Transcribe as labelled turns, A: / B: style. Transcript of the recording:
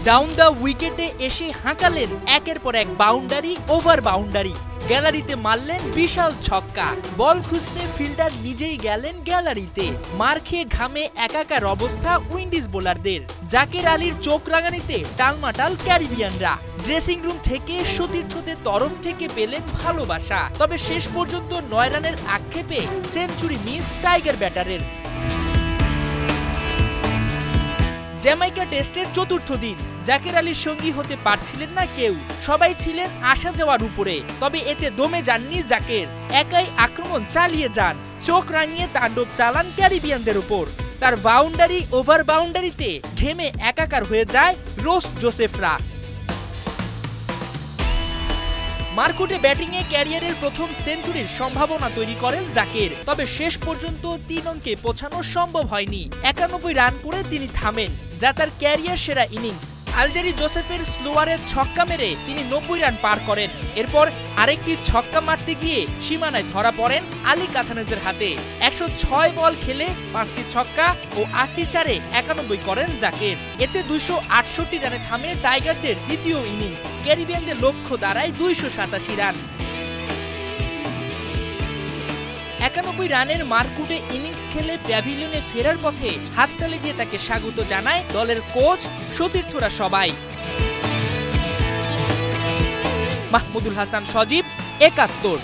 A: Down the উইকেটে এসে হাঁকালেন একের পর এক বাউন্ডারি ওভার বাউন্ডারি, গ্যালারিতে মারলেন বিশাল ছক্কা। বল খুঁজতে ফিল্ডার নিজেই গেলেন গ্যালারিতে। মার খেয়ে ঘামে একাকার অবস্থা উইন্ডিজ বোলারদের। জাকের আলীর চোখ রাঙানিতে টালমাটাল ক্যারিবিয়ানরা। ড্রেসিং রুম থেকে সতীর্থদের তরফ থেকে পেলেন ভালোবাসা। তবে শেষ পর্যন্ত 9 রানের আক্ষেপে সেঞ্চুরি মিস টাইগার ব্যাটারের। জ্যামাইকা টেস্টের চতুর্থ দিন। জাকের আলীর সঙ্গী হতে পারছিলেন না কেউ, সবাই ছিলেন আসা যাওয়ার উপরে। তবে এতে দমে যাননি জাকের, একাই আক্রমণ চালিয়ে যান। চোখ রাঙিয়ে তাণ্ডব চালান ক্যারিবিয়ানদের উপর। তার বাউন্ডারি ওভার বাউন্ডারিতে ঘেমে একাকার হয়ে যায় রোস জোসেফরা। মারকুটে ব্যাটিংয়ে ক্যারিয়ারের প্রথম সেঞ্চুরির সম্ভাবনা তৈরি করেন জাকের। তবে শেষ পর্যন্ত 3 অঙ্কে পৌঁছানো সম্ভব হয়নি। 91 রান করে তিনি থামেন, যা তার ক্যারিয়ার সেরা ইনিংস। আলজেরি জোসেফের স্লোয়ারে ছক্কা মেরে তিনি 90 রান পার করেন। এরপর আরেকটি ছক্কা মারতে গিয়ে সীমানায় ধরা পড়েন আলী কাথানেজের হাতে। 106 বল খেলে 5টি ছক্কা ও 8টি চারে 91 করেন জাকের। এতে 268 রানে থামে টাইগারদের দ্বিতীয় ইনিংস। ক্যারিবিয়ানদের লক্ষ্য দাঁড়ায় 287 রান। 91 রানের মারকুটে ইনিংস খেলে প্যাভিলিয়নে ফেরার পথে হাততালি দিয়ে তাকে স্বাগত জানায় দলের কোচ, সতীর্থরা সবাই। মাহমুদুল হাসান সজীব, 71।